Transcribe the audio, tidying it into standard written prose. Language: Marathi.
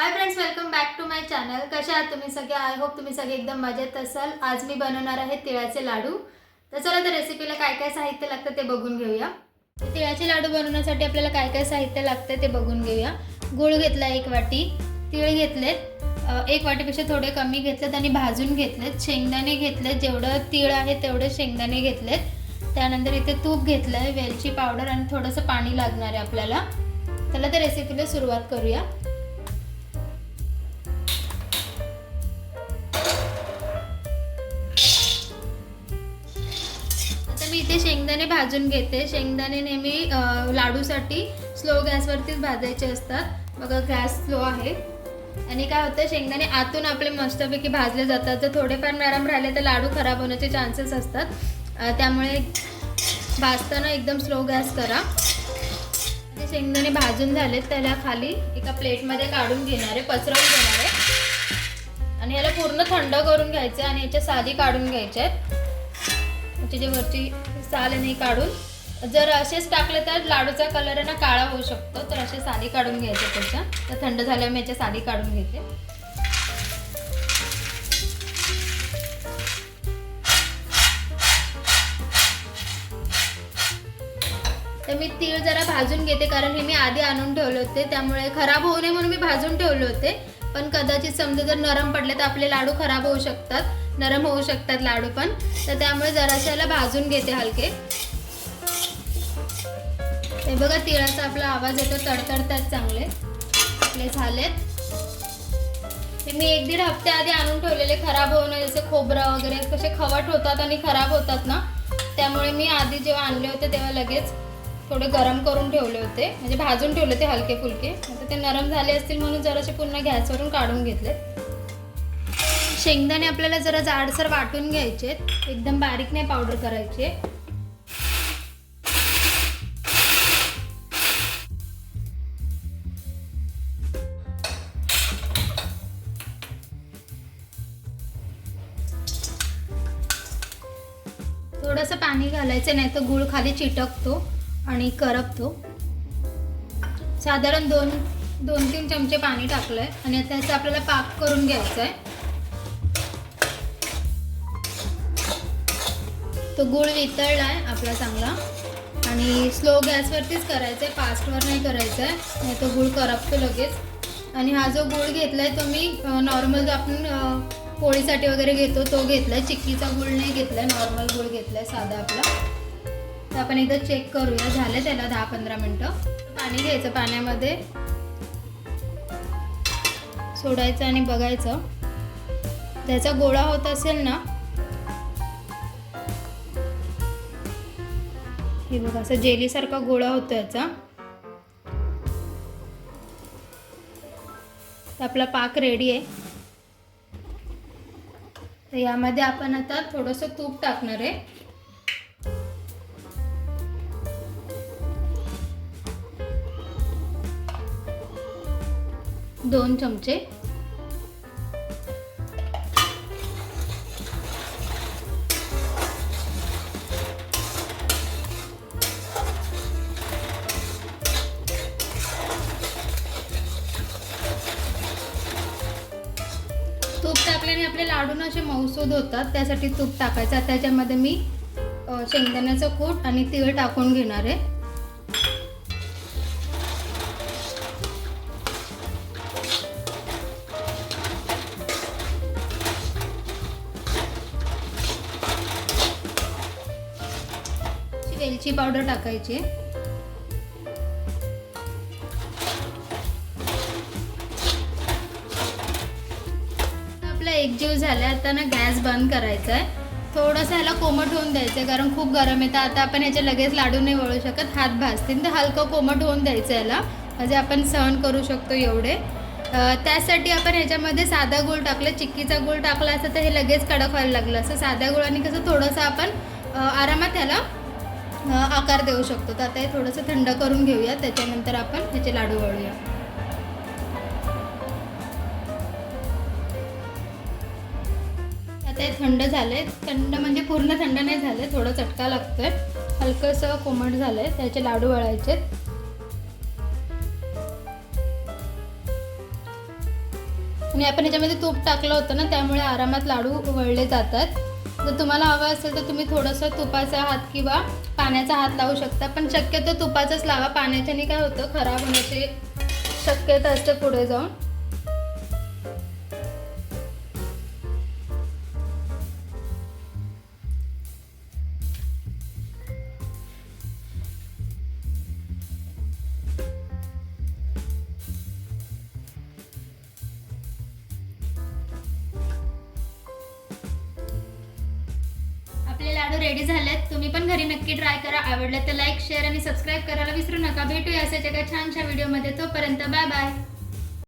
High friends, welcome back to my channel. कशा आहात तुम्ही सगळे? आय होप तुम्ही सगळे एकदम मजेत असाल. आज मी बनवणार आहे तिळाचे लाडू. तर चला तर रेसिपीला काय काय साहित्य लागतं ते बघून घेऊया. तिळाचे लाडू बनवण्यासाठी आपल्याला काय काय साहित्य लागतं ते बघून घेऊया. गूळ घेतला 1 वाटी, तीळ घेतलेत 1 वाटीपेक्षा थोडे कमी घेतलेत आणि भाजून घेतलेत. शेंगदाणे घेतलेत, जेवढं तीळ आहे तेवढे शेंगदाणे घेतलेत. त्यानंतर इथे तूप घेतलं आहे, वेलची पावडर आणि थोडंसं पाणी लागणार आहे आपल्याला. चला तर रेसिपीला सुरुवात करूया. मी इथे शेंगदाणे भाजून घेते. शेंगदाणे नेहमी लाडूसाठी स्लो गॅसवरतीच भाजायचे असतात. बघा गॅस स्लो आहे. आणि काय होतं, शेंगदाणे आतून आपले मस्तपैकी भाजले जातात. जर थोडेफार नरम राहिले तर लाडू खराब होण्याचे चान्सेस असतात. त्यामुळे भाजताना एकदम स्लो गॅस करा. ते शेंगदाणे भाजून झालेत, त्याला खाली एका प्लेटमध्ये काढून घेणार आहे, पसरवून घेणार आहे. आणि याला पूर्ण थंड करून घ्यायचं आणि याच्या साली काढून घ्यायच्या आहेत. जे वरची साल नाही काढून, जर असेच टाकले तर लाडूचा कलर आहे ना काळा होऊ शकतो. तर असे साली काढून घ्यायचे त्याच्या. तर थंड झाल्यावर मी याच्या साली काढून घेते. तर मी तीळ जरा भाजून घेते, कारण हे मी आधी आणून ठेवले होते, त्यामुळे खराब होऊ नये म्हणून मी भाजून ठेवले होते. पण कदाचित समजा जर नरम पडले तर आपले लाडू खराब होऊ शकतात, नरम होऊ शकतात लाडू पण. तर त्यामुळे जराशाला भाजून घेते हलके. हे बघा तिळाचा आपला आवाज येतो, तडतडतात चांगले. आपले झालेत. हे मी 1-1.5 हफ्ते आधी आणून ठेवलेले, खराब होऊ नये. जसे खोबरं वगैरे कसे खवट होतात आणि खराब होतात ना, त्यामुळे मी आधी जेव्हा आणले होते तेव्हा लगेच थोडे गरम करून ठेवले होते, म्हणजे भाजून ठेवले ते हलके फुलके. आता ते नरम झाले असतील म्हणून जरासे पुन्हा गॅसवरून काढून घेतले. शेंगदाणे आपल्याला जरा जाडसर वाटून घ्यायचे, एकदम बारीक नाही पावडर करायचे. थोडंसं पाणी घालायचं, नाही तर गूळ खाली चिटकतो आणि करपतो. साधारण 2-3 चमचे पाणी टाकलंय आणि आता याचा आपल्याला पाक करून घ्यायचा आहे. तो गूळ वितळलाय आपला चांगला आणि स्लो गॅसवरतीच करायचं आहे, फास्टवर नाही करायचं आहे, नाही तो गूळ करपतो लगेच. आणि हा जो गूळ घेतलाय तो मी नॉर्मल जो आपण पोळीसाठी वगैरे घेतो तो घेतलाय, चिक्कीचा गूळ नाही घेतलाय, नॉर्मल गूळ घेतलाय साधा आपला. तर आपण एकदा चेक करूया. झालं त्याला 10-15 मिनटं. पाणी घ्यायचं, पाण्यामध्ये सोडायचं आणि बघायचं. त्याचा गोळा होत असेल ना, हे बघा असं जेलीसारखा गोळा होतो याचा. आपला पाक रेडी आहे. तर यामध्ये आपण आता थोडंसं तूप टाकणार आहे. 2 चमचे. तूप टाकल्याने आपले लाडू ना असे मऊसूद होतात, त्यासाठी तूप टाकायचं. त्याच्यामध्ये मी शेंगदाण्याचं कूट आणि तीळ टाकून घेणार आहे. वेलची पावडर टाकायची. आपला एकजीव झाला. आता ना गॅस बंद करायचा आहे. थोडंसं ह्याला कोमट होऊन द्यायचं आहे, कारण खूप गरम येतं. आता आपण ह्याचे लगेच लाडू नाही वळू शकत, हात भाजतील. तर हलकं कोमट होऊन द्यायचं याला, म्हणजे आपण सहन करू शकतो एवढे. त्यासाठी आपण ह्याच्यामध्ये साधा गूळ टाकलं. चिक्कीचा गूळ टाकला असतं तर हे लगेच कडक व्हायला लागलं असं. साध्या गुळाने कसं थोडंसं आपण आरामात ह्याला आकार देऊ शकतो. तर आता हे थोडंसं थंड करून घेऊया, त्याच्यानंतर आपण ह्याचे लाडू वळूया. आता हे थंड झाले. थंड म्हणजे पूर्ण थंड नाही झाले, थोडं चटका लागतोय, हलकंसं कोमट झालंय. त्याचे लाडू वळायचे. आणि आपण याच्यामध्ये तूप टाकलं होतं ना, त्यामुळे आरामात लाडू वळले जातात. जर तुम्हाला हवं असेल तर तुम्ही थोडंसं तुपाचा हात किंवा पाण्याचा हात लावू शकता, पण शक्यतो तुपाचाच लावा. पाण्याच्याने काय होतं, खराब होण्याची शक्यता असते पुढे जाऊन. आपले लाडू रेडी झालेत. तुम्ही पण घरी नक्की ट्राय करा. आवडलं तर लाईक, शेअर आणि सबस्क्राईब करायला विसरू नका. भेटूया अशाच एका छानशा व्हिडिओमध्ये. तोपर्यंत बाय बाय.